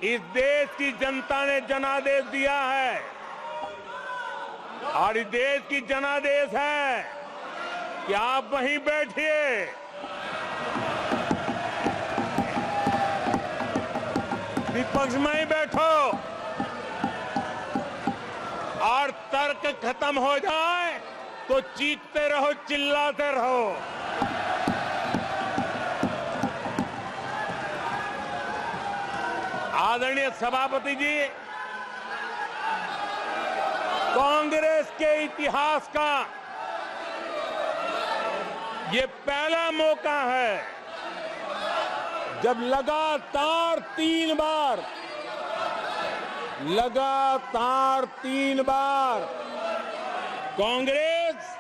इस देश की जनता ने जनादेश दिया है और इस देश की जनादेश है कि आप वहीं बैठिए, विपक्ष में ही बैठो और तर्क खत्म हो जाए तो चीखते रहो, चिल्लाते रहो। आदरणीय सभापति जी, कांग्रेस के इतिहास का ये पहला मौका है जब लगातार तीन बार कांग्रेस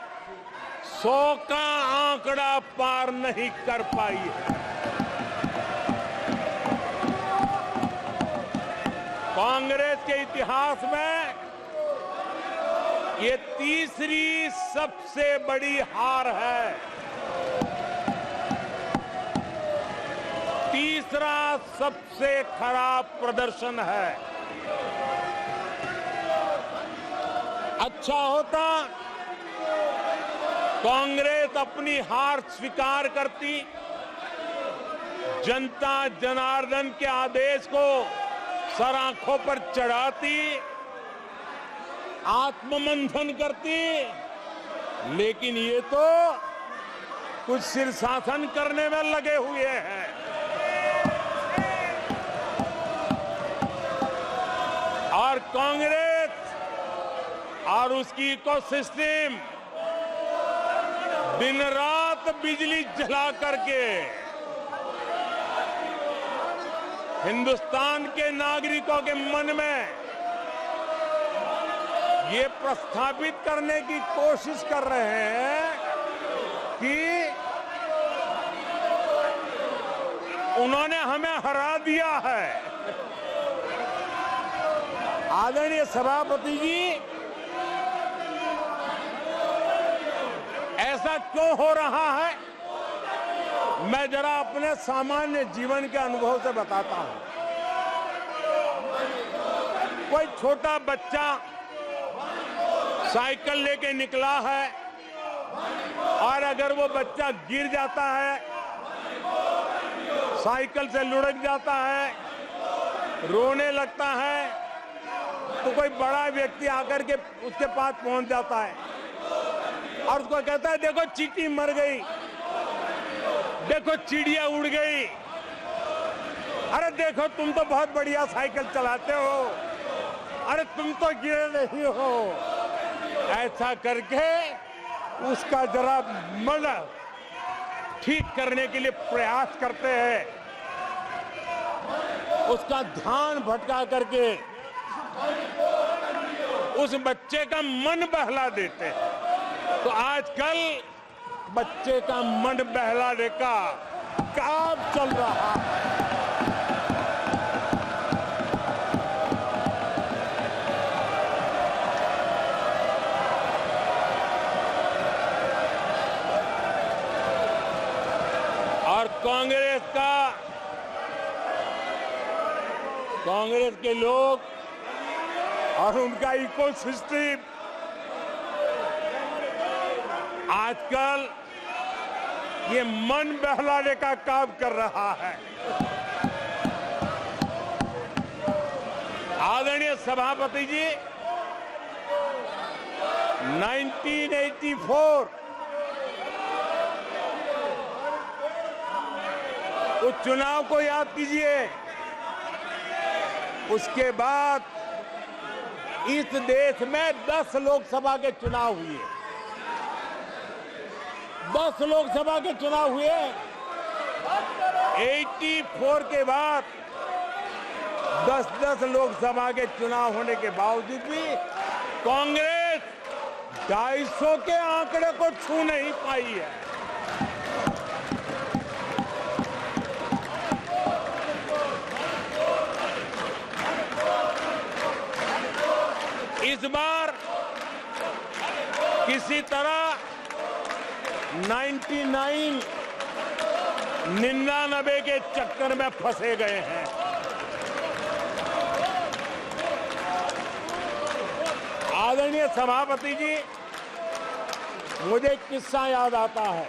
100 का आंकड़ा पार नहीं कर पाई है। कांग्रेस के इतिहास में ये तीसरी सबसे बड़ी हार है, तीसरा सबसे खराब प्रदर्शन है। अच्छा होता कांग्रेस अपनी हार स्वीकार करती, जनता जनार्दन के आदेश को सर आंखों पर चढ़ाती, आत्ममंथन करती, लेकिन ये तो कुछ शीर्षासन करने में लगे हुए हैं। और कांग्रेस और उसकी इकोसिस्टम दिन रात बिजली जला करके हिंदुस्तान के नागरिकों के मन में ये प्रस्थापित करने की कोशिश कर रहे हैं कि उन्होंने हमें हरा दिया है। आदरणीय सभापति जी, ऐसा क्यों हो रहा है, मैं जरा अपने सामान्य जीवन के अनुभव से बताता हूं। कोई छोटा बच्चा साइकिल लेके निकला है और अगर वो बच्चा गिर जाता है, साइकिल से लुढ़क जाता है, रोने लगता है, तो कोई बड़ा व्यक्ति आकर के उसके पास पहुंच जाता है और उसको कहता है, देखो चींटी मर गई, देखो चिड़िया उड़ गई, अरे देखो तुम तो बहुत बढ़िया साइकिल चलाते हो, अरे तुम तो गिरे नहीं हो। ऐसा करके उसका जरा मन ठीक करने के लिए प्रयास करते हैं, उसका ध्यान भटका करके उस बच्चे का मन बहला देते हैं। तो आजकल बच्चे का मन बहलाने का काम चल रहा है। और कांग्रेस के लोग और उनका इकोसिस्टम आजकल ये मन बहलाने का काम कर रहा है। आदरणीय सभापति जी, 1984 उस चुनाव को याद कीजिए। उसके बाद इस देश में 10 लोकसभा के चुनाव हुए, 10 लोकसभा के चुनाव हुए। 84 के बाद 10-10 लोकसभा के चुनाव होने के बावजूद भी कांग्रेस 250 के आंकड़े को छू नहीं पाई है। इस बार किसी तरह 99 के चक्कर में फंसे गए हैं। आदरणीय सभापति जी, मुझे एक किस्सा याद आता है।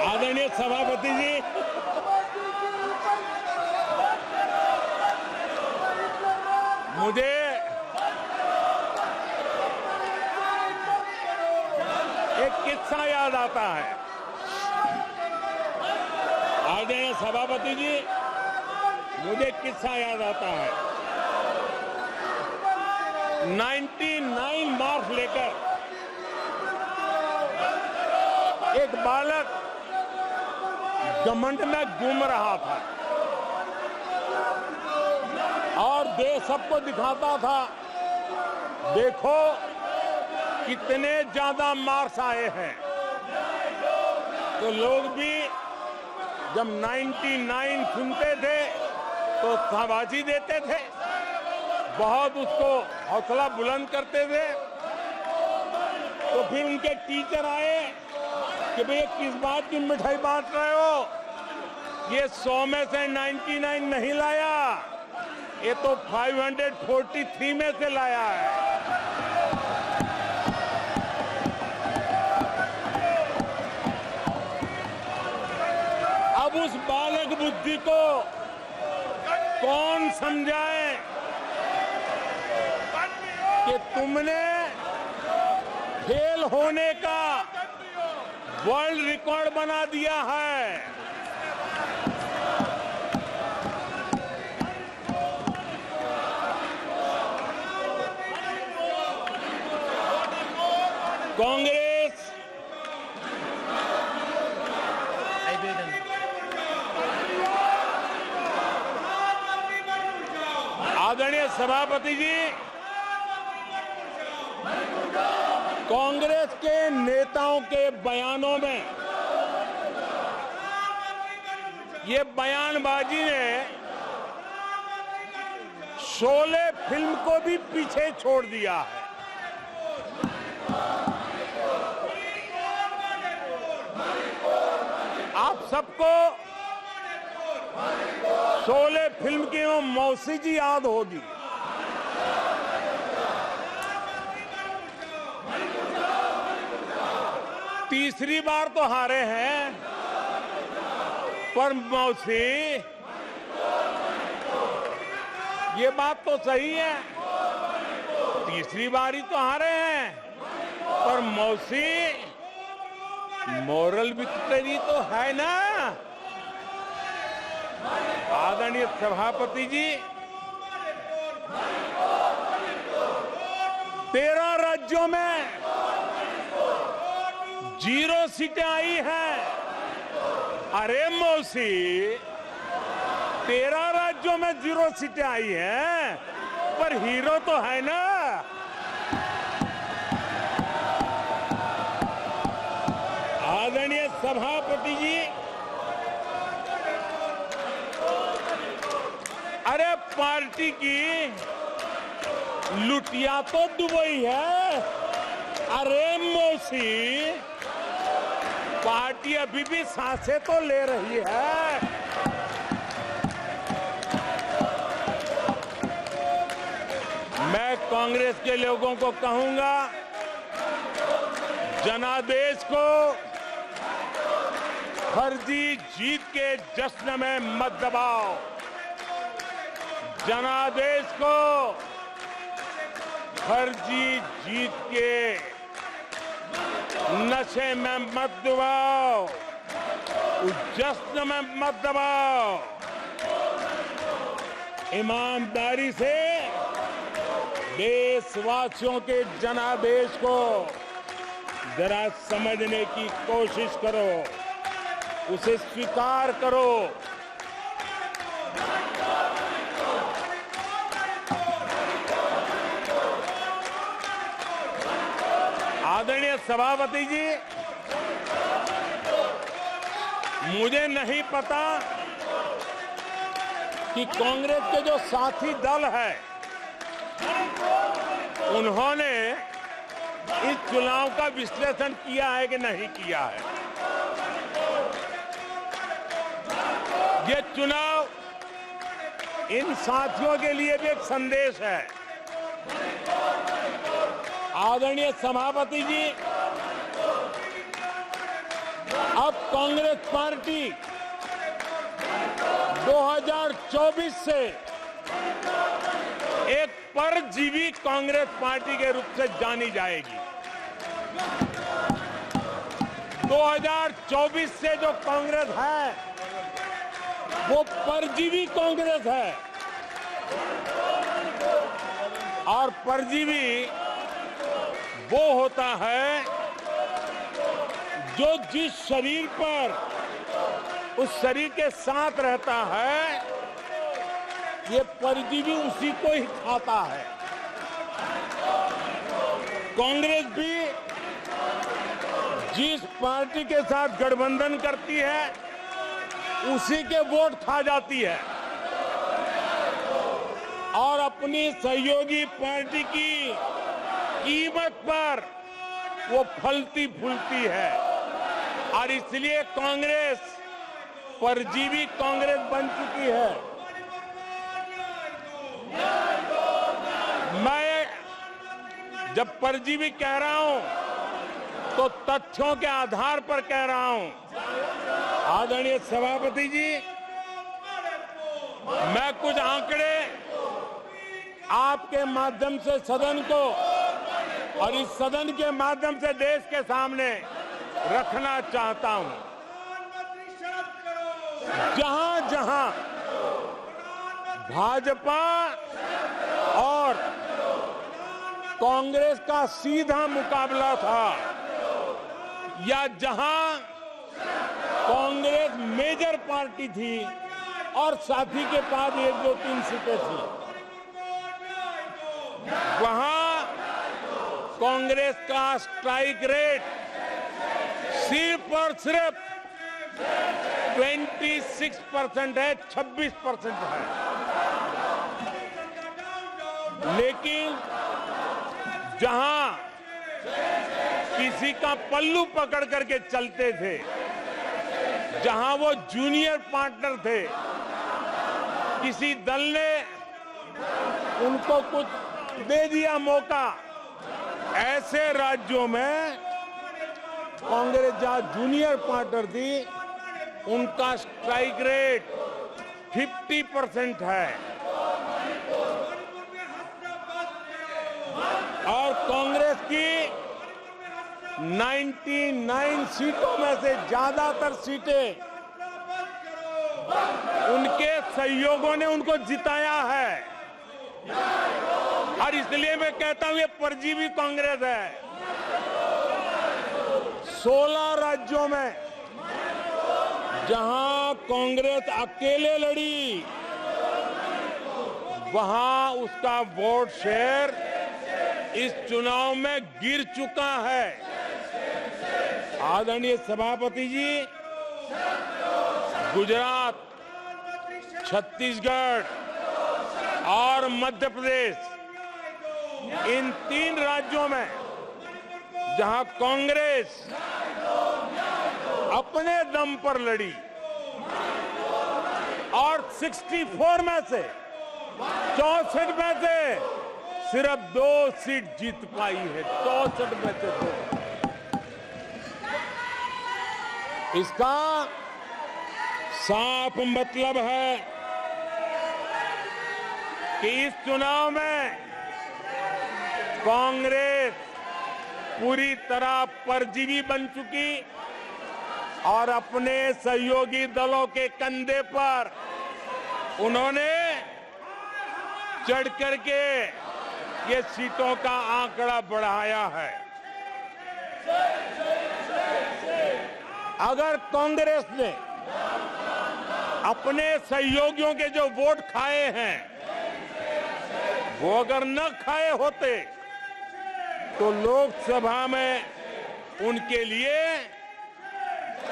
आदरणीय सभापति जी, मुझे एक किस्सा याद आता है। आदरणीय सभापति जी, मुझे एक किस्सा याद आता है। 99 मार्क्स लेकर एक बालक घमंड में घूम रहा था और देश सबको दिखाता था, देखो कितने ज्यादा मार्क्स आए हैं। तो लोग भी जब 99 सुनते थे तो शाबाशी देते थे, बहुत उसको हौसला बुलंद करते थे। तो फिर उनके टीचर आए कि भैया किस बात की मिठाई बांट रहे हो, ये 100 में से 99 नहीं लाया, ये तो 543 में से लाया है। अब उस बालक बुद्धि को कौन समझाए कि तुमने फेल होने का वर्ल्ड रिकॉर्ड बना दिया है। कांग्रेस आदरणीय सभापति जी, कांग्रेस के नेताओं के बयानों में ये बयानबाजी ने शोले फिल्म को भी पीछे छोड़ दिया है। आप सबको शोले फिल्म की वो मौसी जी याद होगी। तीसरी बार तो हारे हैं, पर मौसी ये बात तो सही है, तीसरी बार ही तो हारे हैं, पर मौसी मोरल विक्ट्री तो है ना। आदरणीय सभापति जी, 13 राज्यों में 0 सीटें आई हैं। अरे मौसी, 13 राज्यों में 0 सीटें आई हैं, पर हीरो तो है ना। आदरणीय सभापति जी, अरे पार्टी की लुटिया तो दुबई है। अरे मौसी, पार्टी अभी भी सांसें तो ले रही है। मैं कांग्रेस के लोगों को कहूंगा, जनादेश को फर्जी जीत के जश्न में मत दबाओ। जनादेश को फर्जी जीत के नशे में मत दबाओ, उस जश्न में मत दबाओ। ईमानदारी से देशवासियों के जनादेश को जरा समझने की कोशिश करो, उसे स्वीकार करो। आदरणीय सभापति जी, मुझे नहीं पता कि कांग्रेस के जो साथी दल है उन्होंने इस चुनाव का विश्लेषण किया है कि नहीं किया है। ये चुनाव इन साथियों के लिए भी एक संदेश है। आदरणीय सभापति जी, अब कांग्रेस पार्टी 2024 से एक परजीवी कांग्रेस पार्टी के रूप से जानी जाएगी। 2024 से जो कांग्रेस है वो परजीवी कांग्रेस है, और परजीवी वो होता है जो जिस शरीर पर उस शरीर के साथ रहता है, ये परजीवी उसी को ही खाता है। कांग्रेस भी जिस पार्टी के साथ गठबंधन करती है उसी के वोट खा जाती है और अपनी सहयोगी पार्टी की कीमत पर वो फलती फूलती है, और इसलिए कांग्रेस परजीवी कांग्रेस बन चुकी है। मैं जब परजीवी कह रहा हूं तो तथ्यों के आधार पर कह रहा हूं। आदरणीय सभापति जी, मैं कुछ आंकड़े आपके माध्यम से सदन को और इस सदन के माध्यम से देश के सामने रखना चाहता हूं। जहां जहां भाजपा और कांग्रेस का सीधा मुकाबला था, या जहां कांग्रेस मेजर पार्टी थी और साथी के पास 1-2-3 सीटें थी, वहां कांग्रेस का स्ट्राइक रेट सिर्फ और सिर्फ 26% है, 26% है। लेकिन जहां किसी का पल्लू पकड़ करके चलते थे, जहां वो जूनियर पार्टनर थे, किसी दल ने उनको कुछ दे दिया मौका, ऐसे राज्यों में कांग्रेस जहां जूनियर पार्टनर थी उनका स्ट्राइक रेट 50% है, और कांग्रेस की 99 सीटों में से ज्यादातर सीटें उनके सहयोगियों ने उनको जिताया है। और इसलिए मैं कहता हूं ये परजीवी कांग्रेस है। 16 राज्यों में जहां कांग्रेस अकेले लड़ी, वहां उसका वोट शेयर इस चुनाव में गिर चुका है। आदरणीय सभापति जी, गुजरात, छत्तीसगढ़ और मध्य प्रदेश, इन 3 राज्यों में जहां कांग्रेस अपने दम पर लड़ी और 64 में से 64 में से सिर्फ 2 सीट जीत पाई है, 64 में से 2। इसका साफ मतलब है कि इस चुनाव में कांग्रेस पूरी तरह परजीवी बन चुकी और अपने सहयोगी दलों के कंधे पर उन्होंने चढ़ करके ये सीटों का आंकड़ा बढ़ाया है। अगर कांग्रेस ने अपने सहयोगियों के जो वोट खाए हैं वो अगर न खाए होते तो लोकसभा में उनके लिए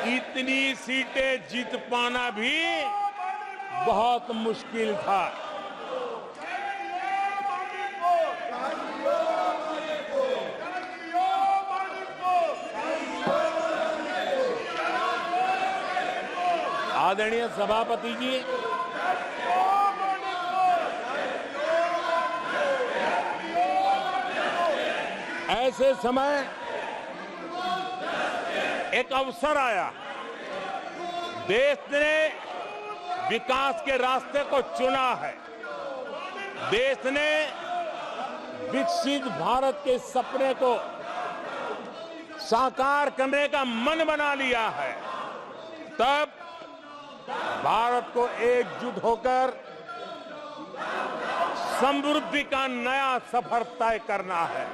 इतनी सीटें जीत पाना भी बहुत मुश्किल था। आदरणीय सभापति जी, ऐसे समय एक अवसर आया। देश ने विकास के रास्ते को चुना है। देश ने विकसित भारत के सपने को साकार करने का मन बना लिया है। तब भारत को एकजुट होकर समृद्धि का नया सफर तय करना है।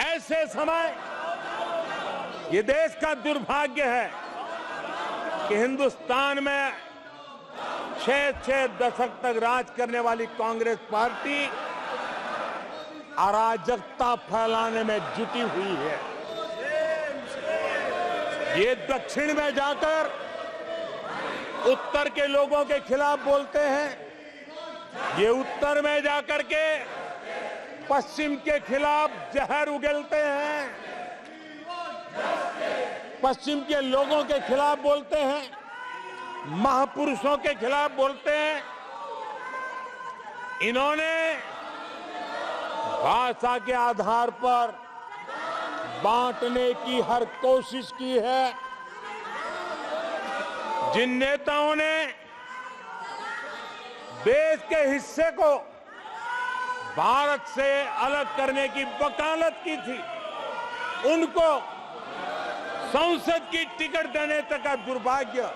ऐसे समय ये देश का दुर्भाग्य है कि हिंदुस्तान में 6 दशक तक राज करने वाली कांग्रेस पार्टी अराजकता फैलाने में जुटी हुई है। ये दक्षिण में जाकर उत्तर के लोगों के खिलाफ बोलते हैं, ये उत्तर में जाकर के पश्चिम के खिलाफ जहर उगलते हैं, पश्चिम के लोगों के खिलाफ बोलते हैं, महापुरुषों के खिलाफ बोलते हैं। इन्होंने भाषा के आधार पर बांटने की हर कोशिश की है। जिन नेताओं ने देश के हिस्से को भारत से अलग करने की वकालत की थी, उनको संसद की टिकट देने तक का दुर्भाग्य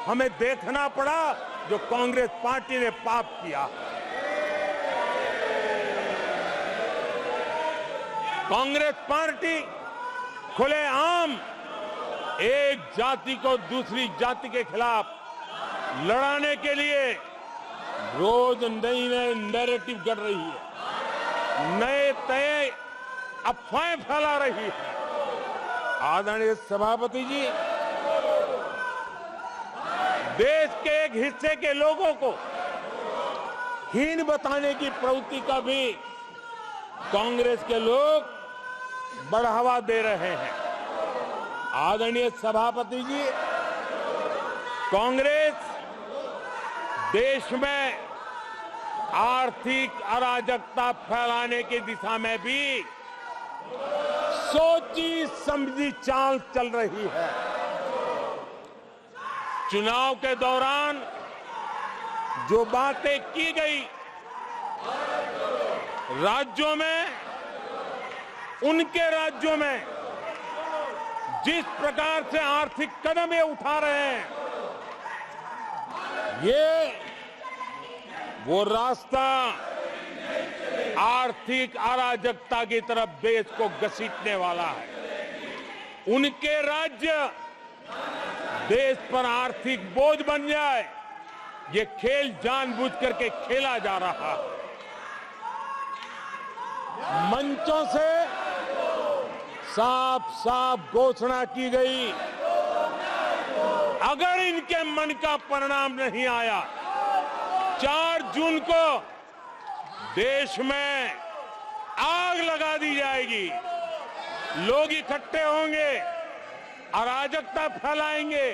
हमें देखना पड़ा, जो कांग्रेस पार्टी ने पाप किया। कांग्रेस पार्टी खुलेआम एक जाति को दूसरी जाति के खिलाफ लड़ाने के लिए रोज नई नई नैरेटिव गढ़ रही है, नए तय अफवाहें फैला रही है। आदरणीय सभापति जी, देश के एक हिस्से के लोगों को हीन बताने की प्रवृत्ति का भी कांग्रेस के लोग बढ़ावा दे रहे हैं। आदरणीय सभापति जी, कांग्रेस देश में आर्थिक अराजकता फैलाने की दिशा में भी सोची समझी चाल चल रही है। चुनाव के दौरान जो बातें की गई, राज्यों में, उनके राज्यों में जिस प्रकार से आर्थिक कदम ये उठा रहे हैं, ये वो रास्ता आर्थिक अराजकता की तरफ देश को घसीटने वाला है। उनके राज्य देश पर आर्थिक बोझ बन जाए, ये खेल जानबूझ करके खेला जा रहा है। मंचों से साफ साफ घोषणा की गई, अगर इनके मन का परिणाम नहीं आया, 4 जून को देश में आग लगा दी जाएगी, लोग इकट्ठे होंगे, अराजकता फैलाएंगे।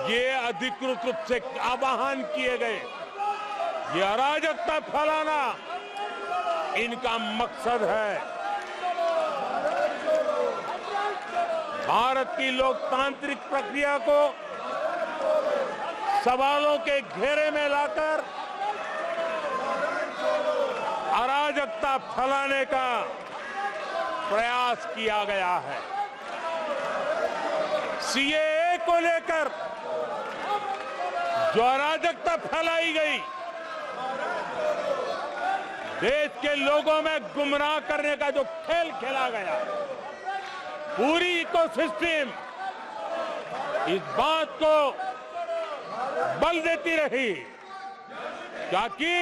ये अधिकृत रूप से आह्वान किए गए। ये अराजकता फैलाना इनका मकसद है। भारत की लोकतांत्रिक प्रक्रिया को सवालों के घेरे में लाकर अराजकता फैलाने का प्रयास किया गया है। सीएए को लेकर जो अराजकता फैलाई गई, देश के लोगों में गुमराह करने का जो खेल खेला गया, पूरी इकोसिस्टम इस बात को बल देती रही ताकि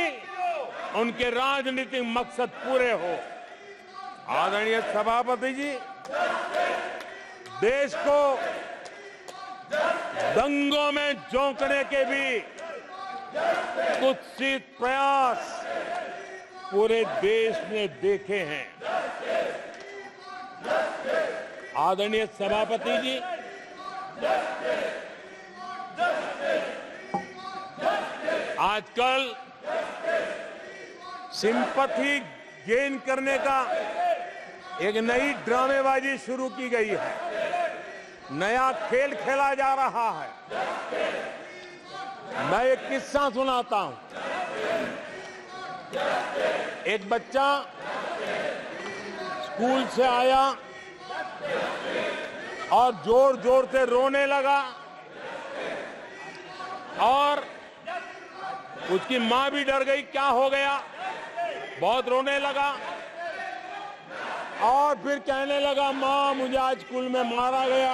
उनके राजनीतिक मकसद पूरे हो। आदरणीय सभापति जी, देश को दंगों में झोंकने के भी कुत्सित प्रयास पूरे देश ने देखे हैं। आदरणीय सभापति जी, आजकल सिंपैथी गेन करने का एक नई ड्रामेबाजी शुरू की गई है, नया खेल खेला जा रहा है। मैं एक किस्सा सुनाता हूं। एक बच्चा स्कूल से आया और जोर जोर से रोने लगा और उसकी मां भी डर गई, क्या हो गया, बहुत रोने लगा और फिर कहने लगा, मां मुझे आज स्कूल में मारा गया,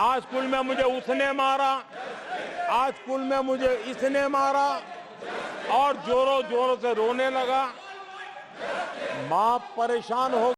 आज स्कूल में मुझे उसने मारा, आज स्कूल में मुझे इसने मारा, और जोरों जोरों से रोने लगा। मां परेशान हो